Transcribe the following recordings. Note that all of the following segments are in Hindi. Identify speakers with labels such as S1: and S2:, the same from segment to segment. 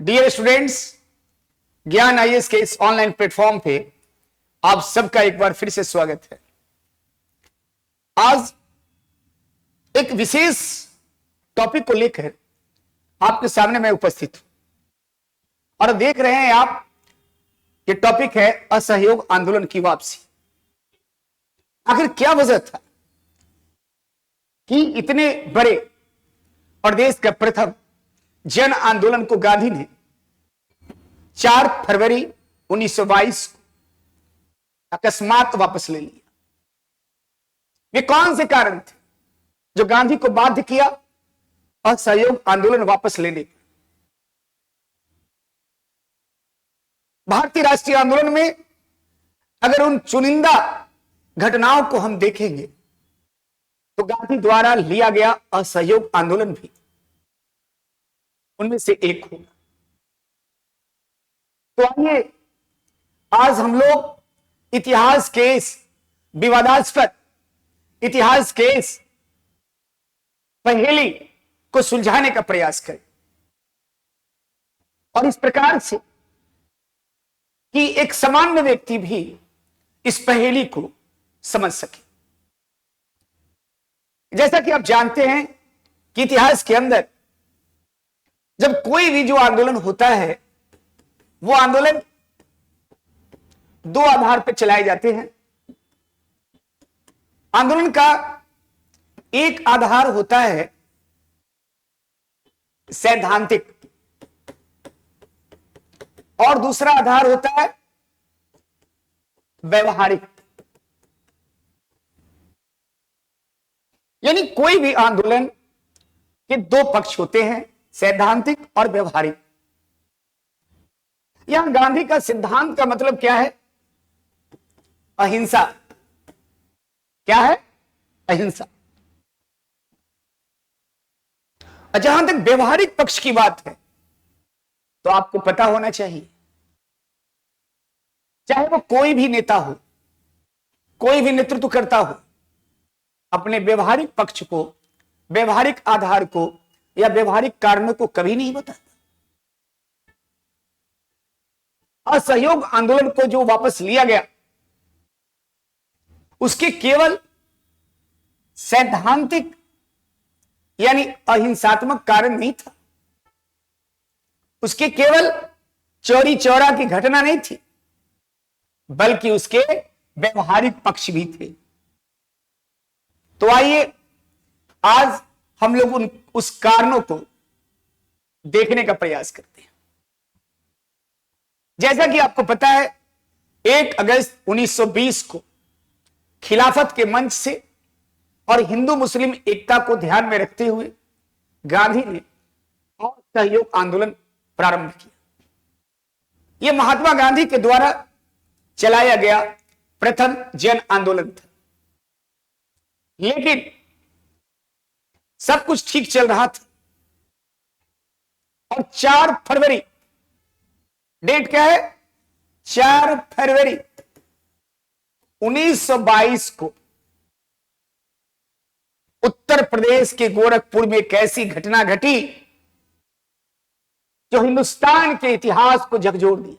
S1: डियर स्टूडेंट्स, ज्ञान आईएएस के इस ऑनलाइन प्लेटफॉर्म पे आप सबका एक बार फिर से स्वागत है। आज एक विशेष टॉपिक को लेकर आपके सामने मैं उपस्थित हूं और देख रहे हैं आप, ये टॉपिक है असहयोग आंदोलन की वापसी। आखिर क्या वजह था कि इतने बड़े और देश का प्रथम जन आंदोलन को गांधी ने 4 फरवरी 1922 को अकस्मात वापस ले लिया? वे कौन से कारण थे जो गांधी को बाध्य किया असहयोग आंदोलन वापस लेने का? भारतीय राष्ट्रीय आंदोलन में अगर उन चुनिंदा घटनाओं को हम देखेंगे तो गांधी द्वारा लिया गया असहयोग आंदोलन भी उनमें से एक होगा। तो आइए आज हम लोग इतिहास के इस विवादास्पद इतिहास के इस पहेली को सुलझाने का प्रयास करें और इस प्रकार से कि एक सामान्य व्यक्ति भी इस पहेली को समझ सके। जैसा कि आप जानते हैं कि इतिहास के अंदर जब कोई भी जो आंदोलन होता है वो आंदोलन 2 आधार पर चलाए जाते हैं। आंदोलन का एक आधार होता है सैद्धांतिक और दूसरा आधार होता है व्यवहारिक। यानी कोई भी आंदोलन के 2 पक्ष होते हैं, सैद्धांतिक और व्यवहारिक। यहां गांधी का सिद्धांत का मतलब क्या है? अहिंसा। क्या है? अहिंसा। और जहां तक व्यवहारिक पक्ष की बात है तो आपको पता होना चाहिए, चाहे वो कोई भी नेता हो, कोई भी नेतृत्व करता हो, अपने व्यवहारिक पक्ष को, व्यवहारिक आधार को या व्यवहारिक कारणों को कभी नहीं बताता। असहयोग आंदोलन को जो वापस लिया गया उसके केवल सैद्धांतिक यानी अहिंसात्मक कारण नहीं था, उसके केवल चौरी चौरा की घटना नहीं थी, बल्कि उसके व्यवहारिक पक्ष भी थे। तो आइए आज हम लोग उस कारणों को देखने का प्रयास करते हैं। जैसा कि आपको पता है 1 अगस्त 1920 को खिलाफत के मंच से और हिंदू मुस्लिम एकता को ध्यान में रखते हुए गांधी ने असहयोग आंदोलन प्रारंभ किया। यह महात्मा गांधी के द्वारा चलाया गया प्रथम जन आंदोलन था। लेकिन सब कुछ ठीक चल रहा था और 4 फरवरी, डेट क्या है? 4 फरवरी 1922 को उत्तर प्रदेश के गोरखपुर में एक ऐसी घटना घटी जो हिंदुस्तान के इतिहास को झकझोर दिया।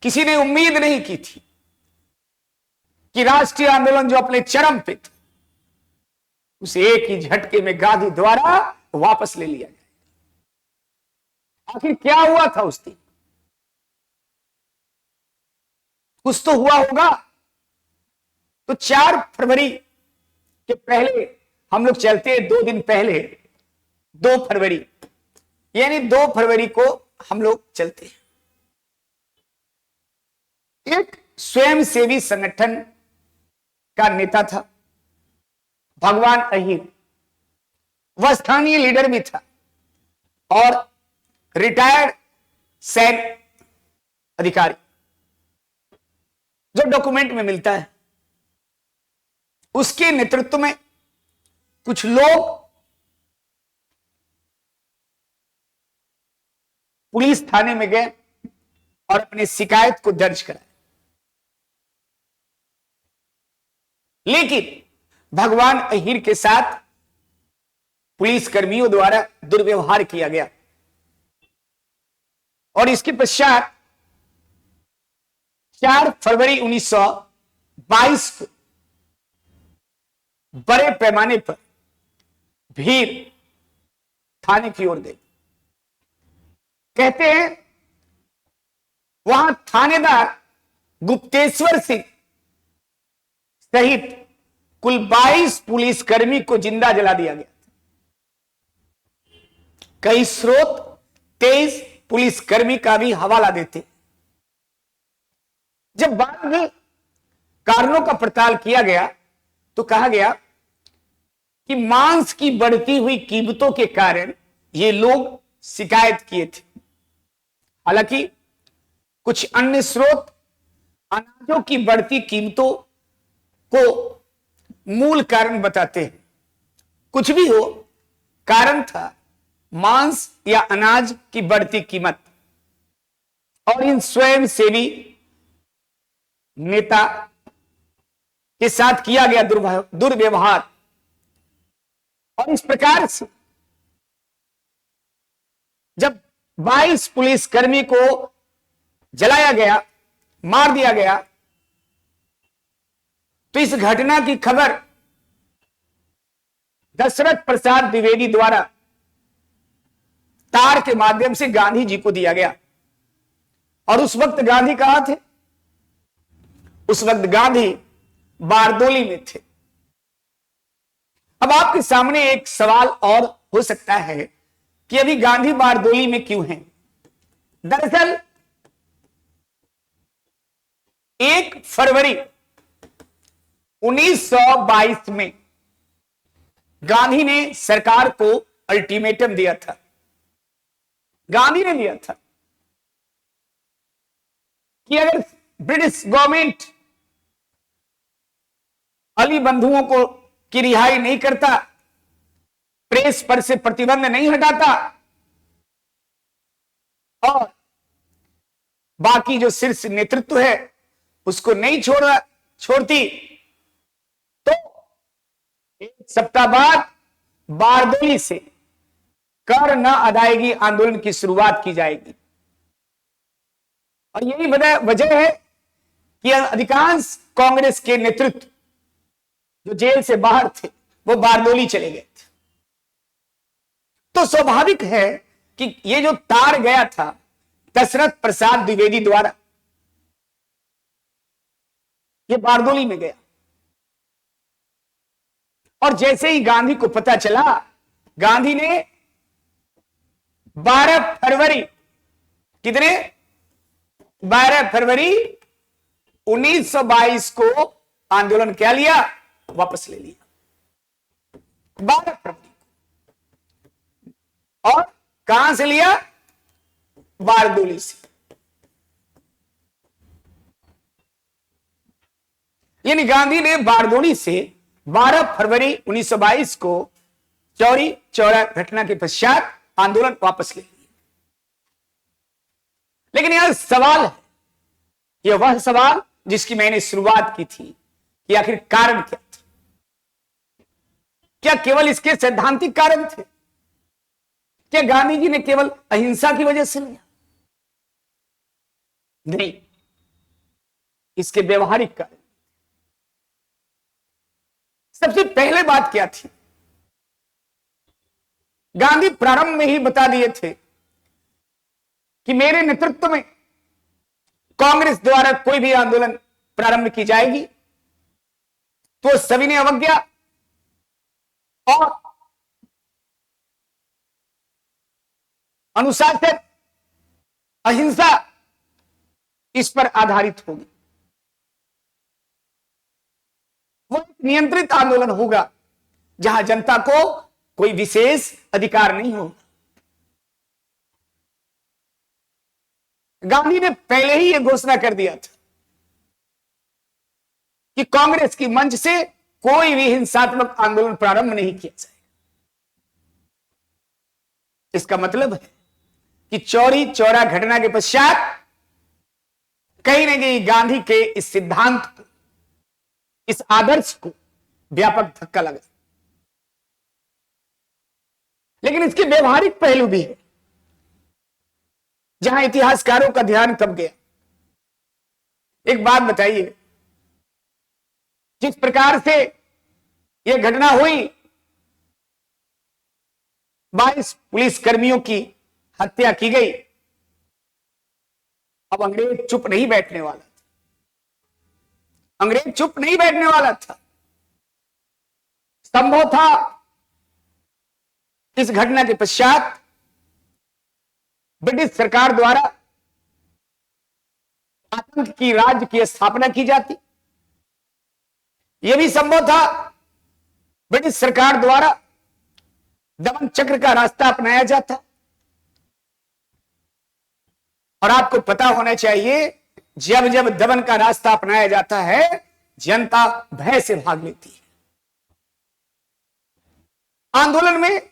S1: किसी ने उम्मीद नहीं की थी कि राष्ट्रीय आंदोलन जो अपने चरम पे था उसे एक ही झटके में गांधी द्वारा वापस ले लिया जाए। आखिर क्या हुआ था उस दिन? कुछ तो हुआ होगा। तो 4 फरवरी के पहले हम लोग चलते हैं 2 दिन पहले, 2 फरवरी, यानी 2 फरवरी को हम लोग चलते हैं। एक स्वयंसेवी संगठन का नेता था भगवान अहीर। वह लीडर भी था और रिटायर्ड सैन्य अधिकारी, जो डॉक्यूमेंट में मिलता है। उसके नेतृत्व में कुछ लोग पुलिस थाने में गए और अपनी शिकायत को दर्ज कराया। लेकिन भगवान अहीर के साथ पुलिस कर्मियों द्वारा दुर्व्यवहार किया गया और इसके पश्चात 4 फरवरी 1922 को बड़े पैमाने पर भीड़ थाने की ओर गई। कहते हैं वहां थानेदार गुप्तेश्वर सिंह सहित कुल 22 पुलिसकर्मी को जिंदा जला दिया गया। कई स्रोत 23 पुलिसकर्मी का भी हवाला देते। जब बाद में कारणों का पड़ताल किया गया तो कहा गया कि मांस की बढ़ती हुई कीमतों के कारण ये लोग शिकायत किए थे। हालांकि कुछ अन्य स्रोत अनाजों की बढ़ती कीमतों को मूल कारण बताते हैं। कुछ भी हो, कारण था मांस या अनाज की बढ़ती कीमत और इन स्वयंसेवी नेता के साथ किया गया दुर्व्यवहार। और इस प्रकार से जब 22 पुलिसकर्मी को जलाया गया, मार दिया गया, तो इस घटना की खबर दशरथ प्रसाद द्विवेदी द्वारा तार के माध्यम से गांधी जी को दिया गया। और उस वक्त गांधी कहां थे? उस वक्त गांधी बारदोली में थे। अब आपके सामने एक सवाल और हो सकता है कि अभी गांधी बारदोली में क्यों हैं? दरअसल 1 फरवरी 1922 में गांधी ने सरकार को अल्टीमेटम दिया था। गांधी ने दिया था कि अगर ब्रिटिश गवर्नमेंट अली बंधुओं को की रिहाई नहीं करता, प्रेस पर से प्रतिबंध नहीं हटाता और बाकी जो शीर्ष नेतृत्व है उसको नहीं छोड़ती, तो 1 सप्ताह बाद बारदोली से कर न अदायगी आंदोलन की शुरुआत की जाएगी। और यही वजह है कि अधिकांश कांग्रेस के नेतृत्व जो जेल से बाहर थे वो बारदोली चले गए थे। तो स्वाभाविक है कि ये जो तार गया था दशरथ प्रसाद द्विवेदी द्वारा, ये बारदोली में गया। और जैसे ही गांधी को पता चला, गांधी ने 12 फरवरी 1922 को आंदोलन क्या लिया? वापस ले लिया 12 फरवरी। और कहां से लिया? बारदोली से। यानी गांधी ने बारदोली से 12 फरवरी 1922 को चौरी चौरा घटना के पश्चात आंदोलन वापस ले लिया। लेकिन यह सवाल है, यह वह सवाल जिसकी मैंने शुरुआत की थी कि आखिर कारण क्या था? क्या केवल इसके सैद्धांतिक कारण थे? क्या गांधी जी ने केवल अहिंसा की वजह से लिया? नहीं, इसके व्यवहारिक कारण। सबसे पहले बात क्या थी? गांधी प्रारंभ में ही बता दिए थे कि मेरे नेतृत्व में कांग्रेस द्वारा कोई भी आंदोलन प्रारंभ की जाएगी तो सभी ने अवज्ञा और अनुशासन, अहिंसा इस पर आधारित होगी। वो एक नियंत्रित आंदोलन होगा जहां जनता को कोई विशेष अधिकार नहीं होगा। गांधी ने पहले ही यह घोषणा कर दिया था कि कांग्रेस की मंच से कोई भी हिंसात्मक आंदोलन प्रारंभ नहीं किया जाएगा। इसका मतलब है कि चौरी चौरा घटना के पश्चात कहीं न कहीं गांधी के इस सिद्धांत को, इस आदर्श को व्यापक धक्का लगा। लेकिन इसके व्यवहारिक पहलू भी है, जहां इतिहासकारों का ध्यान कब गया। एक बात बताइए, जिस प्रकार से यह घटना हुई, 22 पुलिस कर्मियों की हत्या की गई, अब अंग्रेज चुप नहीं बैठने वाला था। अंग्रेज चुप नहीं बैठने वाला था। संभव था इस घटना के पश्चात ब्रिटिश सरकार द्वारा आतंक की राज्य की स्थापना की जाती। यह भी संभव था ब्रिटिश सरकार द्वारा दमन चक्र का रास्ता अपनाया जाता। और आपको पता होना चाहिए, जब जब दमन का रास्ता अपनाया जाता है, जनता भय से भाग लेती है। आंदोलन में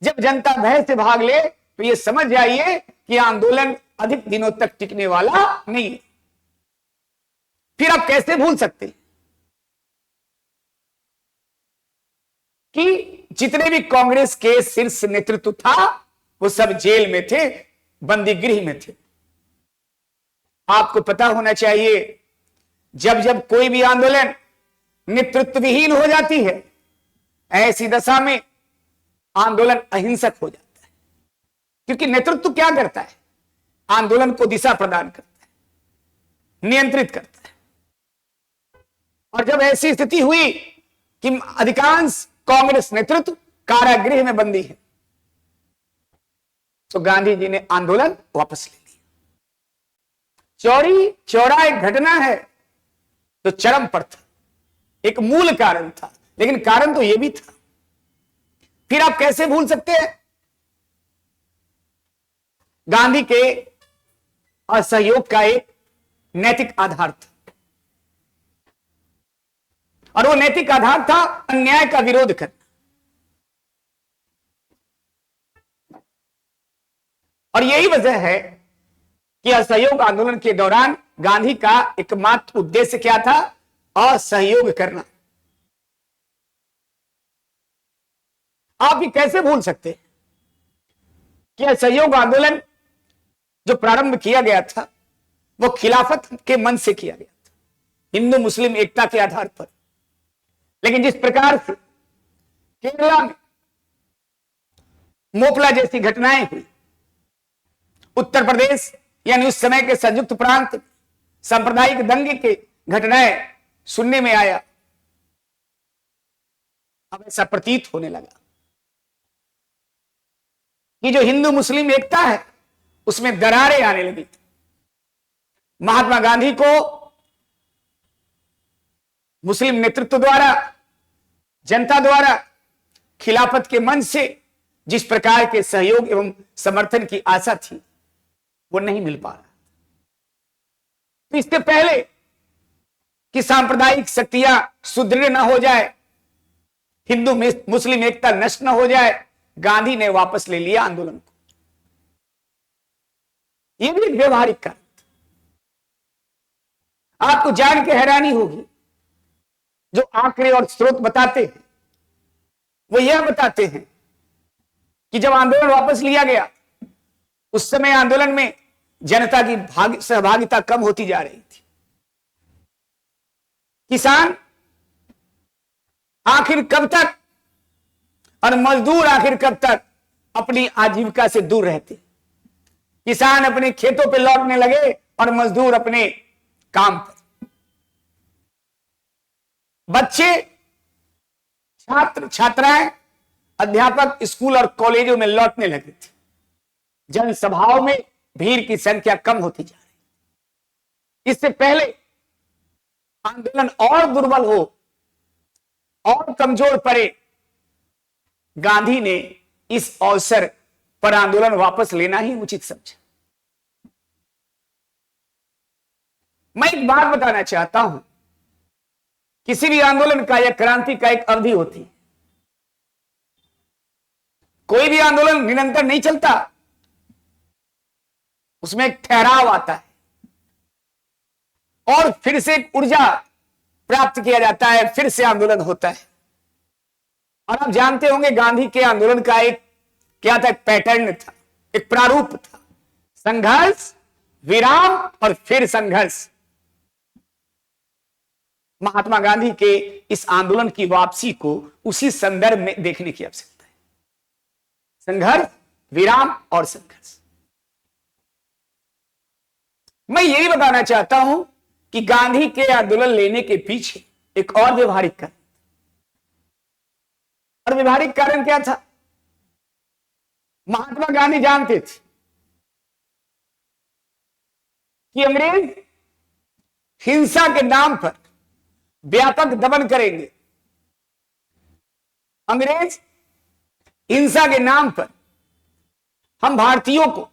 S1: जब जनता भय से भाग ले तो यह समझ जाइए कि आंदोलन अधिक दिनों तक टिकने वाला नहीं है। फिर आप कैसे भूल सकते हैं कि जितने भी कांग्रेस के शीर्ष नेतृत्व था वो सब जेल में थे, बंदी गृह में थे। आपको पता होना चाहिए, जब जब कोई भी आंदोलन नेतृत्व विहीन हो जाती है, ऐसी दशा में आंदोलन अहिंसक हो जाता है। क्योंकि नेतृत्व क्या करता है? आंदोलन को दिशा प्रदान करता है, नियंत्रित करता है। और जब ऐसी स्थिति हुई कि अधिकांश कांग्रेस नेतृत्व कारागृह में बंदी है, तो गांधी जी ने आंदोलन वापस ले लिया। चौरी चौरा एक घटना है तो चरम पर था, एक मूल कारण था, लेकिन कारण तो यह भी था। फिर आप कैसे भूल सकते हैं? गांधी के असहयोग का एक नैतिक आधार था, और वो नैतिक आधार था अन्याय का विरोध करना। और यही वजह है कि असहयोग आंदोलन के दौरान गांधी का एकमात्र उद्देश्य क्या था? असहयोग करना। आप भी कैसे भूल सकते कि असहयोग आंदोलन जो प्रारंभ किया गया था वो खिलाफत के मन से किया गया था, हिंदू मुस्लिम एकता के आधार पर। लेकिन जिस प्रकार से केरला में मोपला जैसी घटनाएं हुई, उत्तर प्रदेश यानी उस समय के संयुक्त प्रांत सांप्रदायिक दंगे के घटनाएं सुनने में आया, अब ऐसा प्रतीत होने लगा कि जो हिंदू मुस्लिम एकता है उसमें दरारें आने लगी थी। महात्मा गांधी को मुस्लिम नेतृत्व द्वारा, जनता द्वारा खिलाफत के मन से जिस प्रकार के सहयोग एवं समर्थन की आशा थी वो नहीं मिल पा रहा। तो इससे पहले कि सांप्रदायिक शक्तियां सुदृढ़ न हो जाए, हिंदू मुस्लिम एकता नष्ट न हो जाए, गांधी ने वापस ले लिया आंदोलन को। यह भी एक व्यवहारिक कारण था। आपको जान के हैरानी होगी, जो आंकड़े और स्रोत बताते हैं वो यह बताते हैं कि जब आंदोलन वापस लिया गया उस समय आंदोलन में जनता की सहभागिता कम होती जा रही थी। किसान आखिर कब तक और मजदूर आखिर कब तक अपनी आजीविका से दूर रहते? किसान अपने खेतों पे लौटने लगे और मजदूर अपने काम पर। बच्चे, छात्र छात्राएं, अध्यापक स्कूल और कॉलेजों में लौटने लगे थे। जनसभाओं में भीड़ की संख्या कम होती जा रही। इससे पहले आंदोलन और दुर्बल हो और कमजोर पड़े, गांधी ने इस अवसर पर आंदोलन वापस लेना ही उचित समझा। मैं एक बात बताना चाहता हूं, किसी भी आंदोलन का या क्रांति का एक अवधि होती है। कोई भी आंदोलन निरंतर नहीं चलता, उसमें एक ठहराव आता है और फिर से एक ऊर्जा प्राप्त किया जाता है, फिर से आंदोलन होता है। और आप जानते होंगे गांधी के आंदोलन का एक क्या था? एक पैटर्न था, एक प्रारूप था। संघर्ष, विराम और फिर संघर्ष। महात्मा गांधी के इस आंदोलन की वापसी को उसी संदर्भ में देखने की आवश्यकता है। संघर्ष, विराम और संघर्ष। मैं यही बताना चाहता हूं कि गांधी के आंदोलन लेने के पीछे एक और व्यवहारिक कारण, और व्यवहारिक कारण क्या था? महात्मा गांधी जानते थे कि अंग्रेज हिंसा के नाम पर व्यापक दमन करेंगे। अंग्रेज हिंसा के नाम पर हम भारतीयों को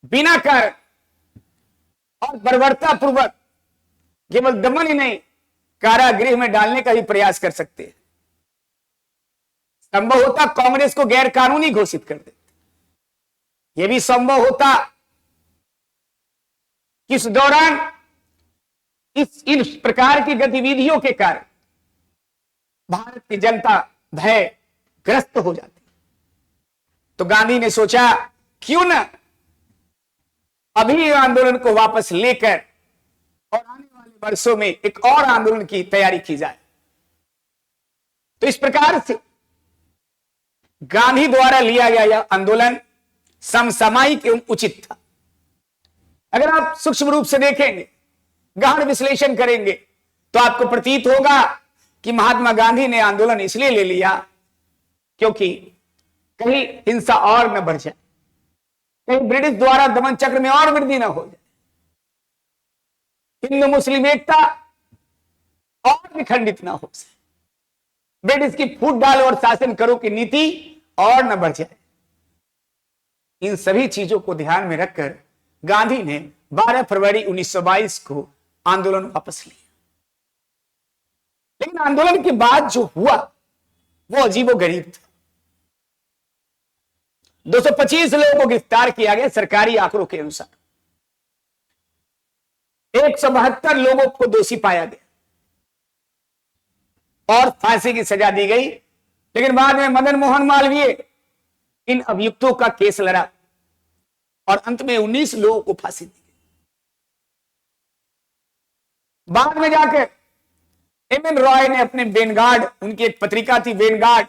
S1: बिना कारण और बर्बरतापूर्वक केवल दमन ही नहीं, कारागृह में डालने का भी प्रयास कर सकते हैं। संभव होता कांग्रेस को गैर कानूनी घोषित कर देते। यह भी संभव होता कि इस दौरान इस प्रकार की गतिविधियों के कारण भारत की जनता भयग्रस्त हो जाती। तो गांधी ने सोचा क्यों न अभी आंदोलन को वापस लेकर और आने वाले वर्षों में एक और आंदोलन की तैयारी की जाए। तो इस प्रकार से गांधी द्वारा लिया गया यह आंदोलन समसामयिक एवं उचित था। अगर आप सूक्ष्म रूप से देखेंगे, गहन विश्लेषण करेंगे, तो आपको प्रतीत होगा कि महात्मा गांधी ने आंदोलन इसलिए ले लिया क्योंकि कहीं हिंसा और न बढ़ जाए, कहीं ब्रिटिश द्वारा दमन चक्र में और वृद्धि न हो जाए, हिंदू मुस्लिम एकता और विखंडित ना हो जाए, ब्रिटिश की फूट डाल और शासन करो की नीति और न बढ़ जाए। इन सभी चीजों को ध्यान में रखकर गांधी ने 12 फरवरी 1922 को आंदोलन वापस लिया। लेकिन आंदोलन के बाद जो हुआ वो अजीबोगरीब था। 225 लोगों को गिरफ्तार किया गया सरकारी आंकड़ों के अनुसार। 172 लोगों को दोषी पाया गया और फांसी की सजा दी गई। लेकिन बाद में मदन मोहन मालवीय इन अभियुक्तों का केस लड़ा और अंत में 19 लोगों को फांसी दी गई। बाद में जाकर एम.एन. रॉय ने अपने वेनगार्ड, उनकी एक पत्रिका थी वेनगार्ड,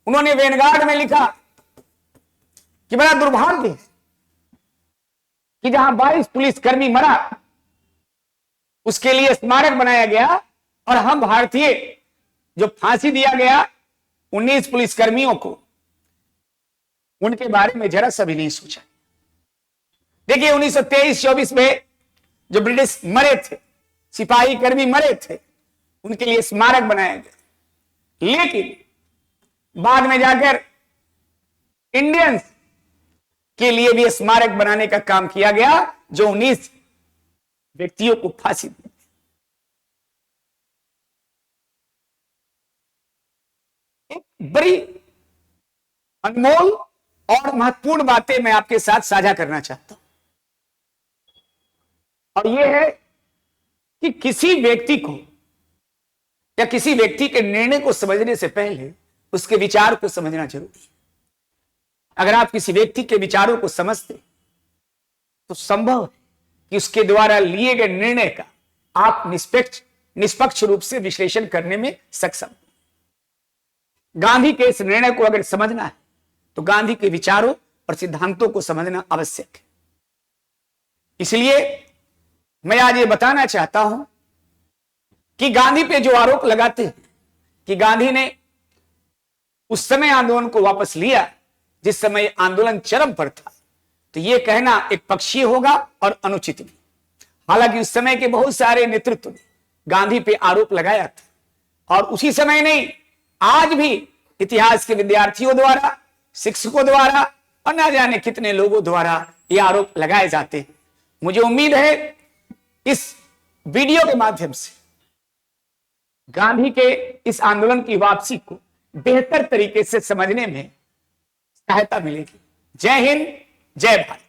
S1: उन्होंने वेनगार्ड में लिखा कि बड़ा दुर्भाग्य है कि जहां 22 पुलिसकर्मी मरा उसके लिए स्मारक बनाया गया और हम भारतीय जो फांसी दिया गया 19 पुलिसकर्मियों को, उनके बारे में जरा सा भी नहीं सोचा। देखिए 1923-24 में जो ब्रिटिश मरे थे, सिपाही कर्मी मरे थे, उनके लिए स्मारक बनाया गया। लेकिन बाद में जाकर इंडियंस के लिए भी स्मारक बनाने का काम किया गया जो 19 व्यक्तियों को फांसी दी। एक बड़ी अनमोल और महत्वपूर्ण बातें मैं आपके साथ साझा करना चाहता हूं, और यह है कि किसी व्यक्ति को या किसी व्यक्ति के निर्णय को समझने से पहले उसके विचार को समझना जरूरी है। अगर आप किसी व्यक्ति के विचारों को समझते तो संभव है कि उसके द्वारा लिए गए निर्णय का आप निष्पक्ष रूप से विश्लेषण करने में सक्षम। गांधी के इस निर्णय को अगर समझना है तो गांधी के विचारों और सिद्धांतों को समझना आवश्यक है। इसलिए मैं आज ये बताना चाहता हूं कि गांधी पे जो आरोप लगाते हैं कि गांधी ने उस समय आंदोलन को वापस लिया जिस समय आंदोलन चरम पर था, तो यह कहना एक पक्षीय होगा और अनुचित भी। हालांकि उस समय के बहुत सारे नेतृत्व ने गांधी पे आरोप लगाया था, और उसी समय नहीं, आज भी इतिहास के विद्यार्थियों द्वारा, शिक्षकों द्वारा और न जाने कितने लोगों द्वारा ये आरोप लगाए जाते हैं। मुझे उम्मीद है इस वीडियो के माध्यम से गांधी के इस आंदोलन की वापसी को बेहतर तरीके से समझने में सहायता मिलेगी। जय हिंद, जय भारत।